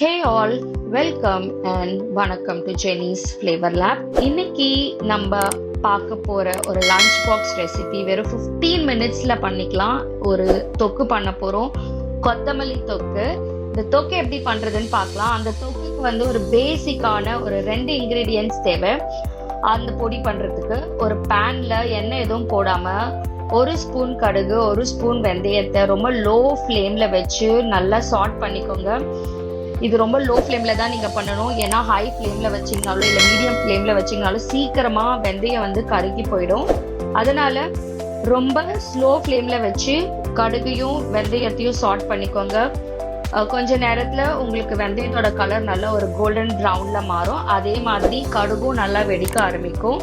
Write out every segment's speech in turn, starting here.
Hey all, welcome and வணக்கம் to Jenny's Flavor Lab. இன்னைக்கு நம்ம பார்க்க போற ஒரு லஞ்ச் பாக்ஸ் ரெசிபி வெறும் 15 மினிட்ஸ்ல பண்ணிக்கலாம். ஒரு தொக்கு பண்ண போறோம், கொத்தமல்லி தொக்கு. இந்த தொக்கு எப்படி பண்றதுன்னு பார்க்கலாம். அந்த தொக்குக்கு ஒரு பேசிக்கான ஒரு 2 இன்கிரீடியன்ட்ஸ் தேவை. அந்த பொடி பண்றதுக்கு ஒரு பேன்ல எண்ணெய் எதுவும் போடாம 1 ஸ்பூன் கடுகு, 1 ஸ்பூன் வெந்தயத்தை ரொம்ப லோ ஃப்ளேம்ல வச்சு நல்லா சாட் பண்ணிக்கோங்க. இது ரொம்ப லோ ஃப்ளேம்ல தான் நீங்க பண்ணணும். ஏன்னா ஹை ஃப்ளேம்ல வச்சிங்கனாலும் இல்லை மீடியம் ஃப்ளேம்ல வச்சிங்கனாலும் சீக்கிரமா வெந்தயம் கருகி போயிடும். அதனால ரொம்ப ஸ்லோ ஃப்ளேம்ல வச்சு கடுகையும் வெந்தயத்தையும் சாட் பண்ணிக்கோங்க. கொஞ்ச நேரத்துல உங்களுக்கு வெந்தயத்தோட கலர் நல்லா ஒரு கோல்டன் ப்ரௌன்ல மாறும். அதே மாதிரி கடுகும் நல்லா வெடிக்க ஆரம்பிக்கும்.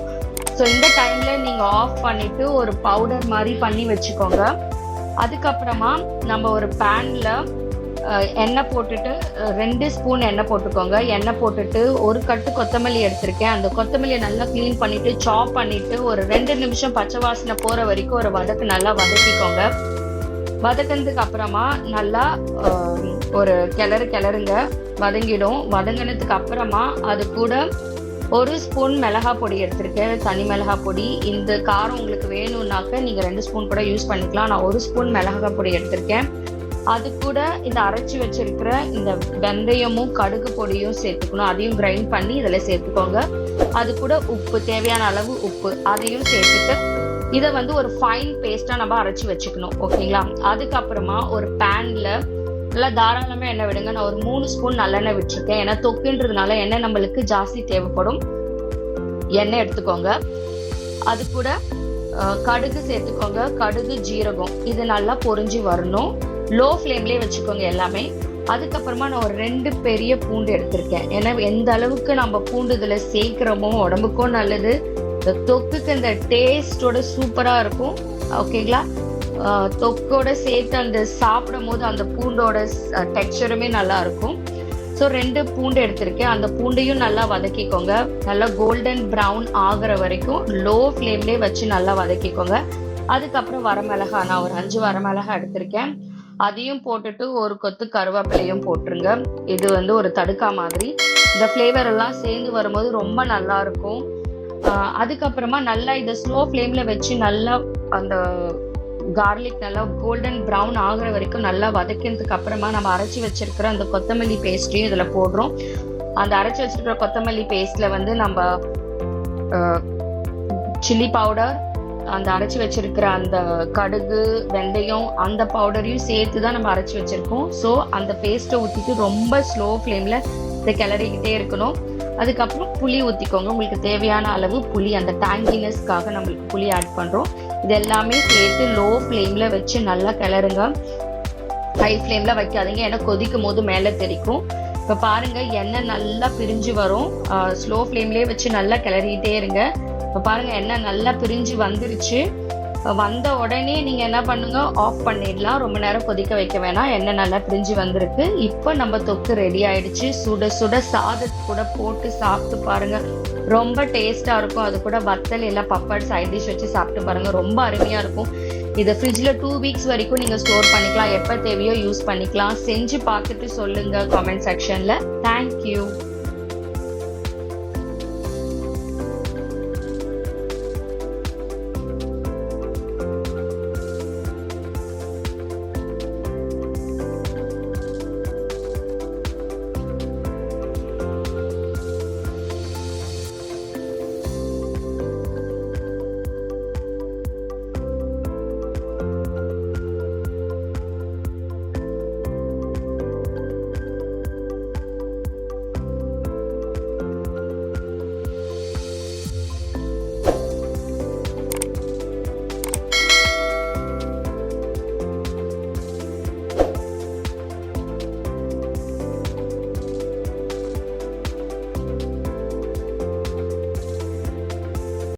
ஸோ இந்த டைம்ல நீங்க ஆஃப் பண்ணிட்டு ஒரு பவுடர் மாதிரி பண்ணி வச்சுக்கோங்க. அதுக்கப்புறமா நம்ம ஒரு பேன்ல எண்ணெய் போட்டுட்டு 2 ஸ்பூன் எண்ணெய் போட்டுக்கோங்க. எண்ணெய் போட்டுட்டு ஒரு கட்டு கொத்தமல்லி எடுத்திருக்கேன். அந்த கொத்தமல்லியை நல்லா கிளீன் பண்ணிட்டு சாப் பண்ணிட்டு ஒரு 2 நிமிஷம் பச்சை வாசனை போற வரைக்கும் ஒரு நல்லா வதக்கிக்கோங்க. வதக்கினதுக்கு அப்புறமா நல்லா ஒரு கிளறுங்க, வதங்கிடும். வதங்கினதுக்கு அப்புறமா அது கூட 1 ஸ்பூன் மிளகா பொடி எடுத்திருக்கேன், தனி மிளகா பொடி. இந்த காரம் உங்களுக்கு வேணும்னாக்க நீங்க 2 ஸ்பூன் கூட யூஸ் பண்ணிக்கலாம். நான் 1 ஸ்பூன் மிளகா பொடி எடுத்திருக்கேன். அது கூட இந்த அரைச்சி வச்சிருக்கிற இந்த வெந்தயமும் கடுகு பொடியும் சேர்த்துக்கணும். அதையும் கிரைண்ட் பண்ணி இதில் சேர்த்துக்கோங்க. அது கூட உப்பு, தேவையான அளவு உப்பு, அதையும் சேர்த்துட்டு இதை ஒரு ஃபைன் பேஸ்டா நம்ம அரைச்சி வச்சுக்கணும். ஓகேங்களா? அதுக்கப்புறமா ஒரு பேன்ல நல்லா தாராளமா எண்ணெய் விடுங்க. நான் ஒரு 3 ஸ்பூன் நல்லெண்ணெய் விட்டுருக்கேன். ஏன்னா தொக்குன்றதுனால எண்ணெய் நம்மளுக்கு ஜாஸ்தி தேவைப்படும். எண்ணெய் எடுத்துக்கோங்க. அது கூட கடுகு சேர்த்துக்கோங்க. கடுகு, ஜீரகம் இது நல்லா பொரிஞ்சு வரணும். லோ ஃப்ளேம்லேயே வச்சுக்கோங்க எல்லாமே. அதுக்கப்புறமா நான் ஒரு 2 பெரிய பூண்டு எடுத்திருக்கேன். ஏன்னா எந்த அளவுக்கு நம்ம பூண்டு இதில் சேர்க்குறோமோ உடம்புக்கும் நல்லது. இந்த தொக்குக்கு இந்த டேஸ்டோட சூப்பராக இருக்கும். ஓகேங்களா? தொக்கோட சேர்த்து அந்த சாப்பிடும் போது அந்த பூண்டோட டெக்ஸ்சருமே நல்லா இருக்கும். ஸோ 2 பூண்டு எடுத்திருக்கேன். அந்த பூண்டையும் நல்லா வதக்கிக்கோங்க. நல்லா கோல்டன் ப்ரௌன் ஆகிற வரைக்கும் லோ ஃப்ளேம்லேயே வச்சு நல்லா வதக்கிக்கோங்க. அதுக்கப்புறம் வரமிளகா, நான் ஒரு 5 வரமிளகா எடுத்திருக்கேன். அதையும் போட்டுட்டு ஒரு கொத்து கருவேப்பிலையும் போட்டுருங்க. இது ஒரு தடுக்கா மாதிரி. இந்த ஃப்ளேவர் எல்லாம் சேர்ந்து வரும்போது ரொம்ப நல்லா இருக்கும். அதுக்கப்புறமா நல்லா இதை ஸ்லோ ஃப்ளேம்ல வச்சு நல்லா அந்த கார்லிக் நல்லா கோல்டன் ப்ரௌன் ஆகுற வரைக்கும் நல்லா வதக்கினதுக்கு அப்புறமா நம்ம அரைச்சி வச்சிருக்கிற அந்த கொத்தமல்லி பேஸ்ட்டையும் இதுல போடுறோம். அந்த அரைச்சி வச்சிருக்கிற கொத்தமல்லி பேஸ்ட்ல நம்ம சில்லி பவுடர், அந்த அரைச்சி வச்சிருக்கிற அந்த கடுகு, வெந்தயம் அந்த பவுடரையும் சேர்த்து தான் நம்ம அரைச்சி வச்சிருக்கோம். ஸோ அந்த பேஸ்ட்டை ஊற்றிட்டு ரொம்ப ஸ்லோ ஃப்ளேம்ல இதை கிளறிக்கிட்டே இருக்கணும். அதுக்கப்புறம் புளி ஊற்றிக்கோங்க. உங்களுக்கு தேவையான அளவு புளி, அந்த டேங்கினஸ்க்காக நம்மளுக்கு புளி ஆட் பண்ணுறோம். இது எல்லாமே சேர்த்து லோ ஃப்ளேம்ல வச்சு நல்லா கிளறுங்க. ஹை ஃப்ளேம்ல வைக்காதீங்க, ஏன்னா கொதிக்கும் போது மேலே தெரிக்கும். இப்போ பாருங்க, எண்ணெய் நல்லா பிரிஞ்சு வரும். ஸ்லோ ஃப்ளேம்லேயே வச்சு நல்லா கிளறிட்டே இருங்க. இப்போ பாருங்க, எண்ணெய் நல்லா பிரிஞ்சு வந்துருச்சு. வந்த உடனே நீங்க என்ன பண்ணுங்க, ஆஃப் பண்ணிடலாம். ரொம்ப நேரம் கொதிக்க வைக்க வேணாம். எண்ணெய் நல்லா பிரிஞ்சு வந்திருக்கு. இப்போ நம்ம தொக்கு ரெடி ஆயிடுச்சு. சுட சுட சாதத்து கூட போட்டு சாப்பிட்டு பாருங்க, ரொம்ப டேஸ்டா இருக்கும். அது கூட வத்தல் இல்லை பப்பட் சைட் டிஷ் வச்சு சாப்பிட்டு பாருங்க, ரொம்ப அருமையா இருக்கும். இதை ஃப்ரிட்ஜில் 2 வீக்ஸ் வரைக்கும் நீங்க ஸ்டோர் பண்ணிக்கலாம். எப்போ தேவையோ யூஸ் பண்ணிக்கலாம். செஞ்சு பார்த்துட்டு சொல்லுங்க கமெண்ட் செக்ஷன்ல. தேங்க்யூ.